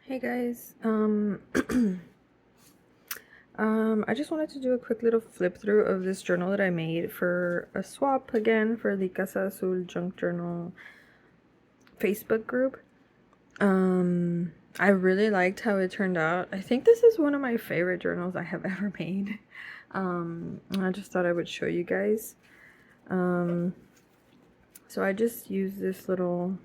Hey guys, I just wanted to do a quick little flip through of this journal that I made for a swap again for the Casa Azul Junk Journal Facebook group. I really liked how it turned out. I think this is one of my favorite journals I have ever made. I just thought I would show you guys. So I just used this little,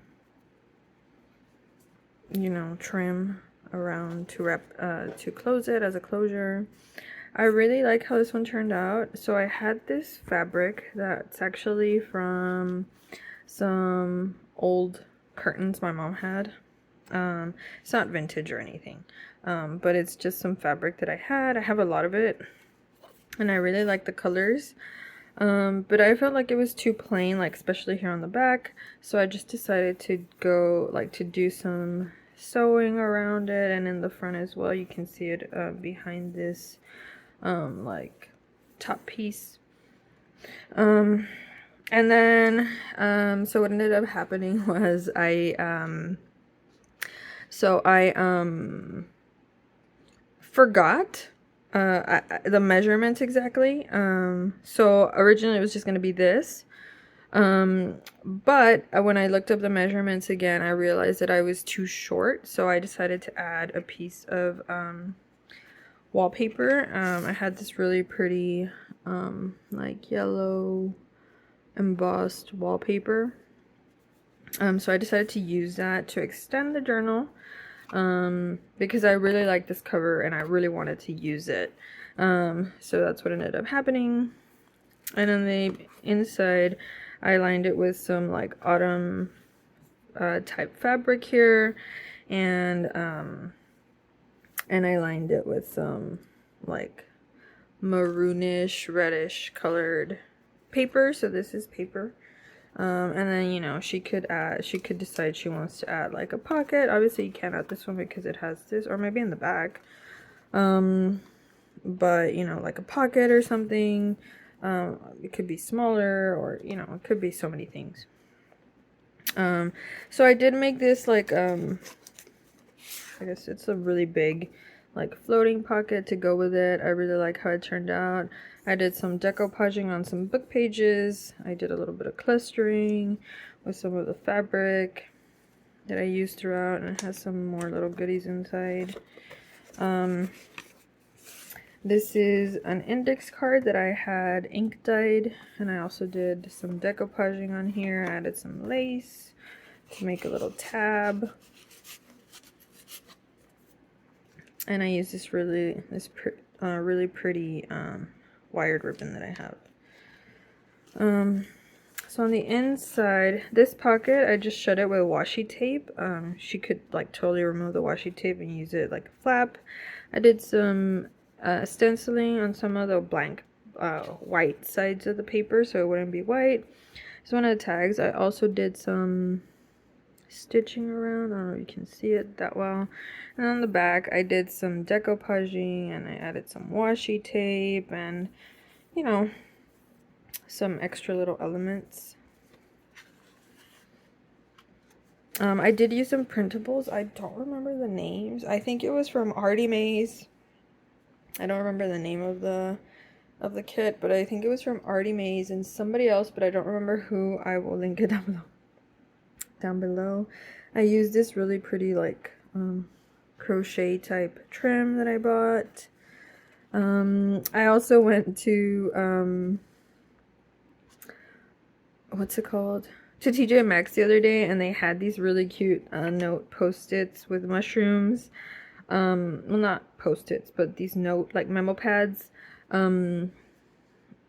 trim around to close it as a closure. I really like how this one turned out. So I had this fabric that's actually from some old curtains my mom had. It's not vintage or anything, but it's just some fabric that I had. I have a lot of it, and I really like the colors. But I felt like it was too plain, like especially here on the back. So I just decided to go to do some sewing around it, and in the front as well. You can see it behind this top piece. And then so what ended up happening was I forgot the measurements exactly. So originally it was just going to be this. But when I looked up the measurements again, I realized that I was too short, so I decided to add a piece of wallpaper. I had this really pretty like yellow embossed wallpaper. So I decided to use that to extend the journal because I really like this cover and I really wanted to use it. So that's what ended up happening. And on the inside, I lined it with some like autumn type fabric here, and I lined it with some like maroonish reddish colored paper. So this is paper. And then she could decide she wants to add like a pocket. Obviously you can't add this one because it has this, or maybe in the back, but like a pocket or something. It could be smaller, or it could be so many things. So I did make this like I guess it's a really big like floating pocket to go with it. I really like how it turned out. I did some decoupaging on some book pages. I did a little bit of clustering with some of the fabric that I used throughout, and it has some more little goodies inside. This is an index card that I had ink dyed, and I also did some decoupaging on here. I added some lace to make a little tab. And I use this really pretty wired ribbon that I have. So on the inside, this pocket, I just shut it with washi tape. She could like totally remove the washi tape and use it like a flap. I did some stenciling on some of the blank white sides of the paper so it wouldn't be white. So one of the tags, I also did some stitching around. I don't know if you can see it that well. And on the back I did some decoupaging, and I added some washi tape and some extra little elements. I did use some printables. I don't remember the names. I think it was from Artymaze. I don't remember the name of the kit, but I think it was from Artymaze and somebody else, but I don't remember who. I will link it down below. I used this really pretty like crochet type trim that I bought. I also went to what's it called? To TJ Maxx the other day, and they had these really cute note post-its with mushrooms. Well, not post-its, but these note like memo pads with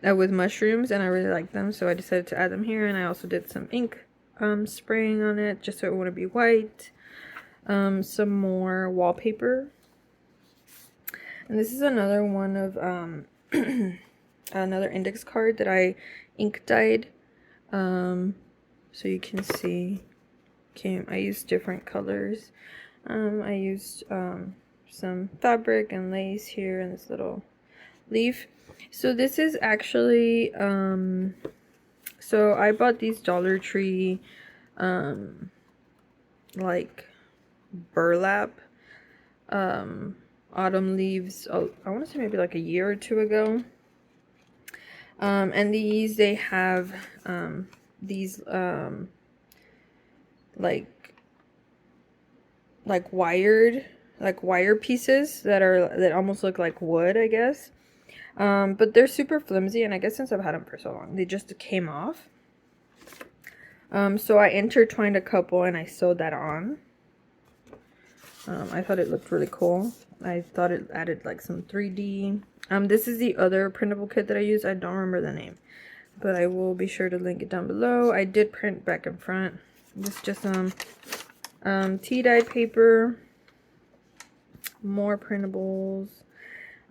mushrooms, and I really liked them, so I decided to add them here. And I also did some ink spraying on it just so it wouldn't be white. Some more wallpaper, and this is another one of another index card that I ink dyed, so you can see. I used different colors. I used some fabric and lace here and this little leaf. So this is actually so I bought these Dollar Tree like burlap autumn leaves. Oh, I want to say maybe like a year or two ago. And these, they have these like wire pieces that almost look like wood, I guess. But they're super flimsy, and I guess since I've had them for so long, they just came off. So I intertwined a couple and I sewed that on. I thought it looked really cool. I thought it added like some 3D. This is the other printable kit that I use. I don't remember the name, but I will be sure to link it down below. I did print back and front. This is just some tea-dyed paper, more printables,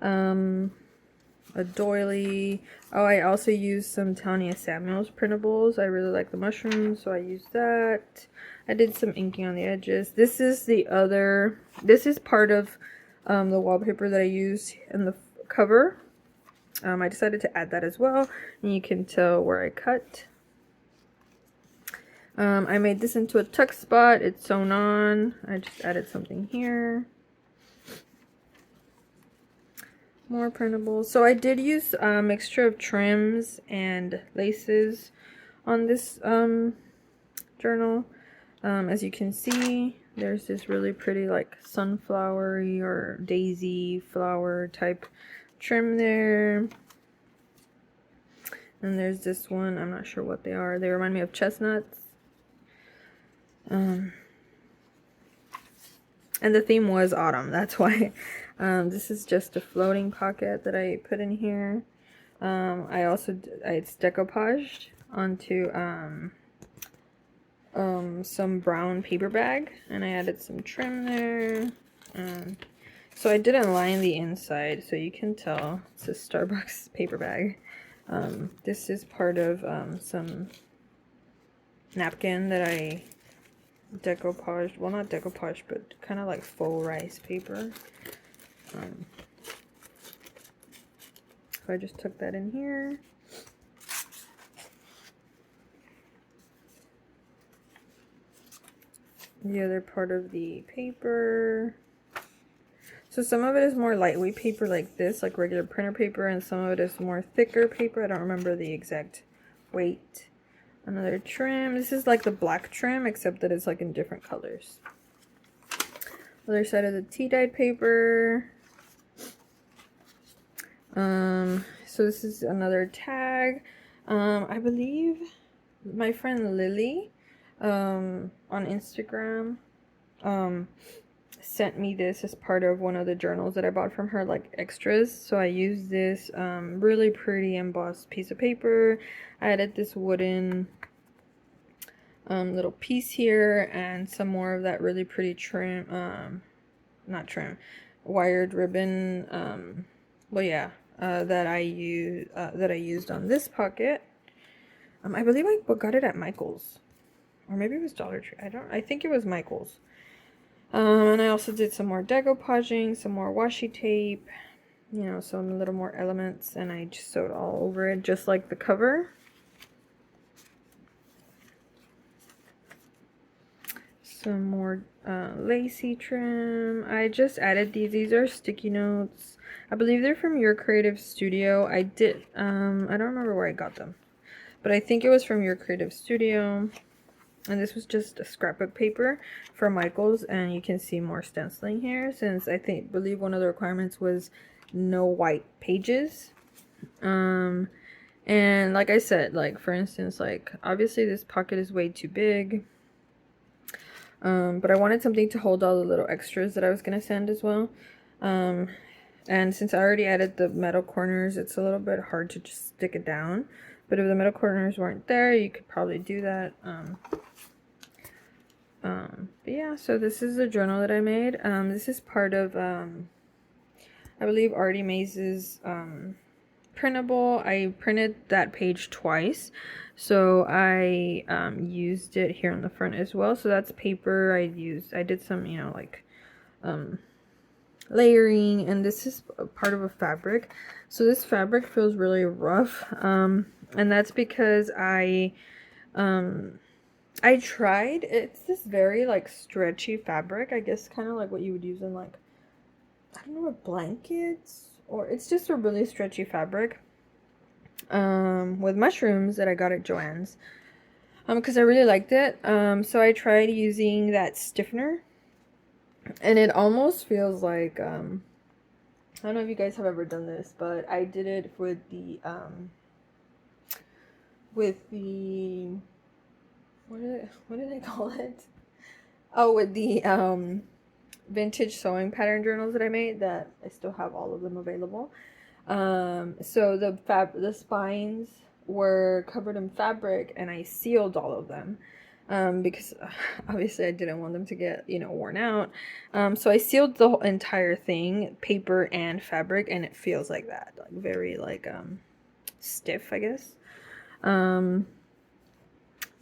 a doily. Oh, I also used some Tonya Samuels printables. I really like the mushrooms, so I used that. I did some inking on the edges. This is part of the wallpaper that I used in the cover. I decided to add that as well, and you can tell where I cut. I made this into a tuck spot. It's sewn on. I just added something here. More printables. So I did use a mixture of trims and laces on this journal. As you can see, there's this really pretty like sunflowery or daisy flower type trim there. And there's this one, I'm not sure what they are. They remind me of chestnuts. And the theme was autumn, that's why. This is just a floating pocket that I put in here. It's decoupaged onto some brown paper bag, and I added some trim there. So I didn't line the inside, so you can tell it's a Starbucks paper bag. This is part of some napkin that I decoupaged, well, not decoupaged, but kind of like faux rice paper. So I just took that in here. The other part of the paper. So some of it is more lightweight paper like this, like regular printer paper, and some of it is more thicker paper. I don't remember the exact weight. Another trim. This is like the black trim, except that it's like in different colors. Other side of the tea-dyed paper. So this is another tag. I believe my friend Lily on Instagram sent me this as part of one of the journals that I bought from her, like extras. So I used this really pretty embossed piece of paper. I added this wooden little piece here and some more of that really pretty trim, not trim, wired ribbon, well, yeah, that I used on this pocket. I believe I got it at Michael's, or maybe it was Dollar Tree. I think it was Michael's. And I also did some more decoupaging, some more washi tape, you know, some little more elements, and I just sewed all over it, just like the cover. Some more lacy trim. I just added these. These are sticky notes. I believe they're from Your Creative Studio. I don't remember where I got them, but I think it was from Your Creative Studio. And this was just a scrapbook paper from Michael's, and you can see more stenciling here, since I believe one of the requirements was no white pages. And like I said, like for instance, like obviously this pocket is way too big. But I wanted something to hold all the little extras that I was gonna send as well. And since I already added the metal corners, it's a little bit hard to just stick it down. But if the metal corners weren't there, you could probably do that. But yeah, so this is the journal that I made. This is part of, I believe, Artymaze's printable. I printed that page twice, so I used it here on the front as well. So that's paper. I did some, you know, like layering, and this is part of a fabric. So this fabric feels really rough, and that's because I tried, it's this very like stretchy fabric, I guess kind of like what you would use in like I don't know what blankets, or it's just a really stretchy fabric with mushrooms that I got at Joann's because I really liked it. So I tried using that stiffener, and it almost feels like I don't know if you guys have ever done this, but I did it with the what did I call it? Oh, with the vintage sewing pattern journals that I made, that I still have all of them available. So the spines were covered in fabric, and I sealed all of them. Because obviously I didn't want them to get, worn out. So I sealed the whole entire thing, paper and fabric, and it feels like that, like very like stiff, I guess.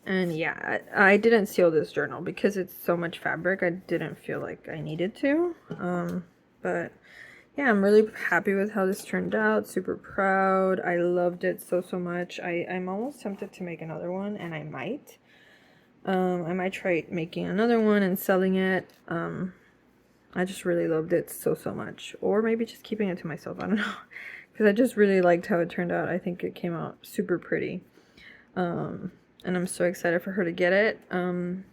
And yeah, I didn't seal this journal because it's so much fabric. I didn't feel like I needed to. But yeah, I'm really happy with how this turned out. Super proud. I loved it so much. I'm almost tempted to make another one, and I might. I might try making another one and selling it. I just really loved it so much. Or maybe just keeping it to myself. I don't know. Because I just really liked how it turned out. I think it came out super pretty. And I'm so excited for her to get it. And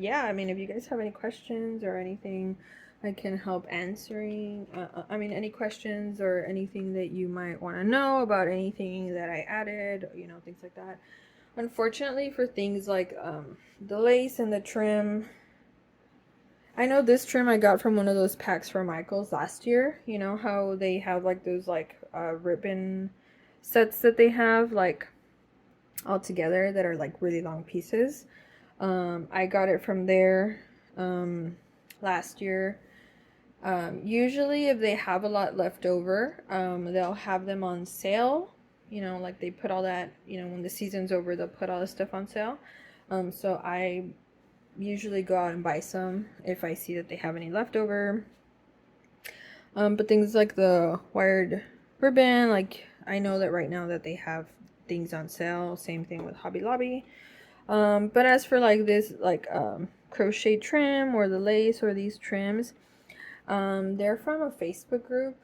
yeah, I mean, if you guys have any questions or anything I can help answering, any questions or anything that you might want to know about anything that I added, things like that. Unfortunately, for things like the lace and the trim, I know this trim I got from one of those packs from Michael's last year. You know how they have like those ribbon sets that they have like all together that are like really long pieces. I got it from there last year. Usually if they have a lot left over, they'll have them on sale. Like they put all that, when the season's over, they'll put all the stuff on sale. So I usually go out and buy some if I see that they have any leftover. But things like the wired ribbon, like I know that right now that they have things on sale. Same thing with Hobby Lobby. But as for like this crochet trim or the lace or these trims, they're from a Facebook group.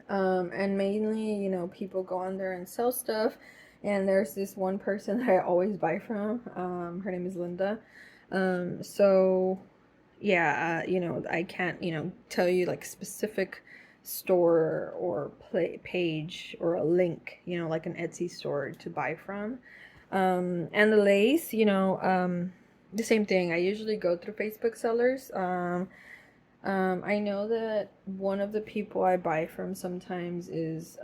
And mainly, people go on there and sell stuff. And there's this one person that I always buy from. Her name is Linda. So yeah, I can't, tell you like specific store or page or a link, like an Etsy store to buy from. And the lace, the same thing. I usually go through Facebook sellers. I know that one of the people I buy from sometimes is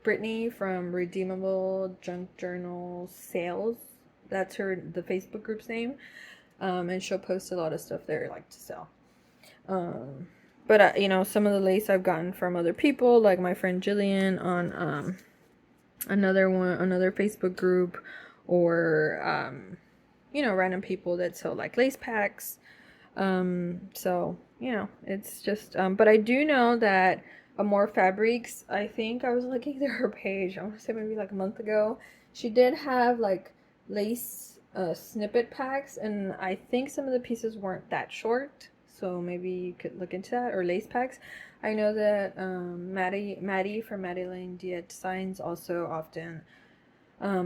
Brittany from Redeemable Junk Journal Sales. That's the Facebook group's name. And she'll post a lot of stuff there like to sell. But some of the lace I've gotten from other people, like my friend Jillian on another Facebook group, or random people that sell like lace packs. So it's just but I do know that Amore Fabrics, I think I was looking at her page, I want to say maybe like a month ago, she did have like lace snippet packs, and I think some of the pieces weren't that short, so maybe you could look into that, or lace packs. I know that Maddie from Maddie Lane Diet Designs also often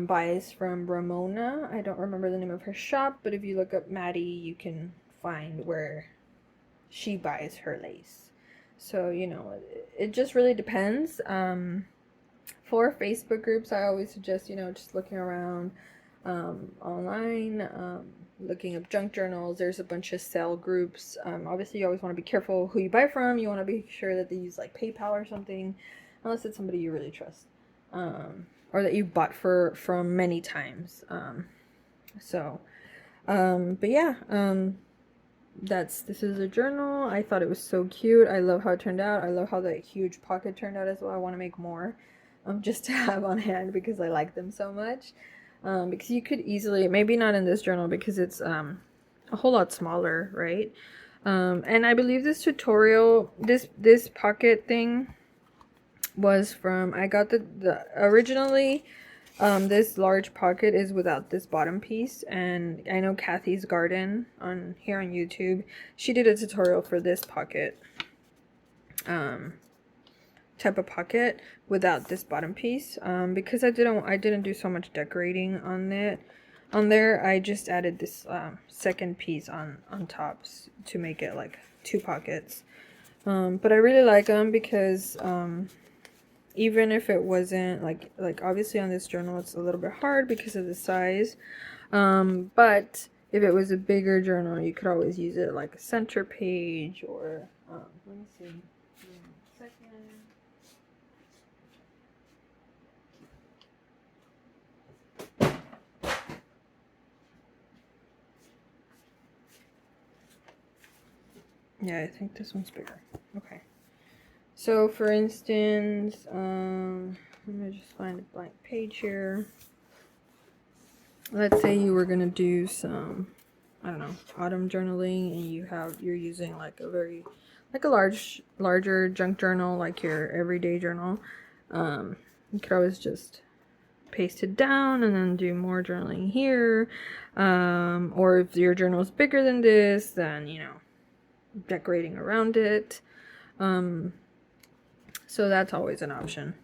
buys from Ramona. I don't remember the name of her shop, but if you look up Maddie, you can find where she buys her lace. So it just really depends. For Facebook groups, I always suggest just looking around online, looking up junk journals. There's a bunch of sale groups. Obviously you always want to be careful who you buy from. You want to be sure that they use like PayPal or something, unless it's somebody you really trust, or that you bought from many times. But yeah, this is a journal. I thought it was so cute. I love how it turned out. I love how that huge pocket turned out as well. I want to make more, just to have on hand because I like them so much. Because you could easily, maybe not in this journal because it's a whole lot smaller, right? And I believe this tutorial, this pocket thing was from, I got the originally This large pocket is without this bottom piece, and I know Kathy's Garden on here on YouTube, she did a tutorial for this pocket, type of pocket without this bottom piece. Because I didn't do so much decorating on it. On there, I just added this second piece on tops to make it like 2 pockets. But I really like them because even if it wasn't like obviously on this journal it's a little bit hard because of the size, but if it was a bigger journal you could always use it like a center page or let me see. Yeah, I think this one's bigger. Okay. So for instance, let me just find a blank page here. Let's say you were gonna do some, I don't know, autumn journaling, and you're using like a larger junk journal, like your everyday journal. You could always just paste it down and then do more journaling here. Or if your journal is bigger than this, then decorating around it. So that's always an option.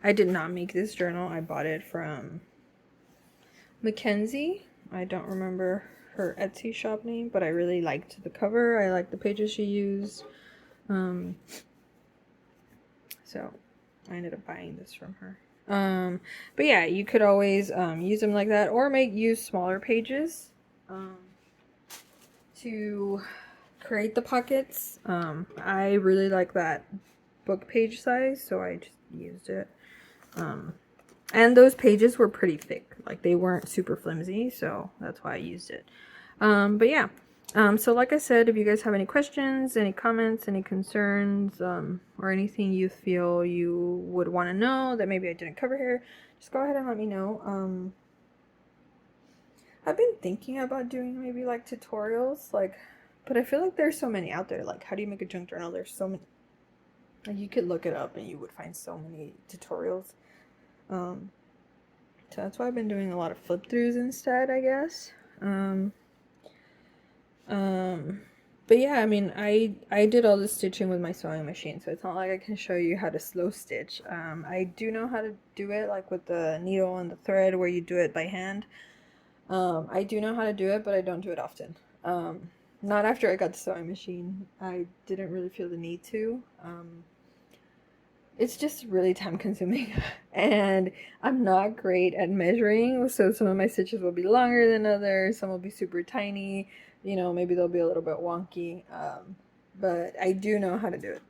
I did not make this journal. I bought it from Mackenzie. I don't remember her Etsy shop name, but I really liked the cover. I liked the pages she used. So I ended up buying this from her. But yeah, you could always use them like that, or use smaller pages to create the pockets. I really like that book page size, so I just used it. And those pages were pretty thick, like they weren't super flimsy, so that's why I used it. But yeah, so like I said, if you guys have any questions, any comments, any concerns, or anything you feel you would want to know that maybe I didn't cover here, just go ahead and let me know. I've been thinking about doing maybe like tutorials, but I feel like there's so many out there. Like, how do you make a junk journal? There's so many. Like, you could look it up and you would find so many tutorials. So that's why I've been doing a lot of flip throughs instead, I guess. But yeah, I mean, I did all the stitching with my sewing machine, so it's not like I can show you how to slow stitch. I do know how to do it, like with the needle and the thread where you do it by hand. I do know how to do it, but I don't do it often. Not after I got the sewing machine. I didn't really feel the need to. It's just really time consuming and I'm not great at measuring, so some of my stitches will be longer than others, some will be super tiny, maybe they'll be a little bit wonky, but I do know how to do it.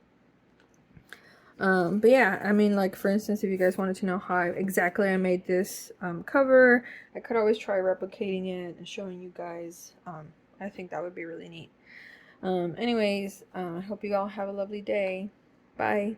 But yeah, I mean, like for instance, if you guys wanted to know how exactly I made this cover, I could always try replicating it and showing you guys. I think that would be really neat. Anyways, I hope you all have a lovely day. Bye.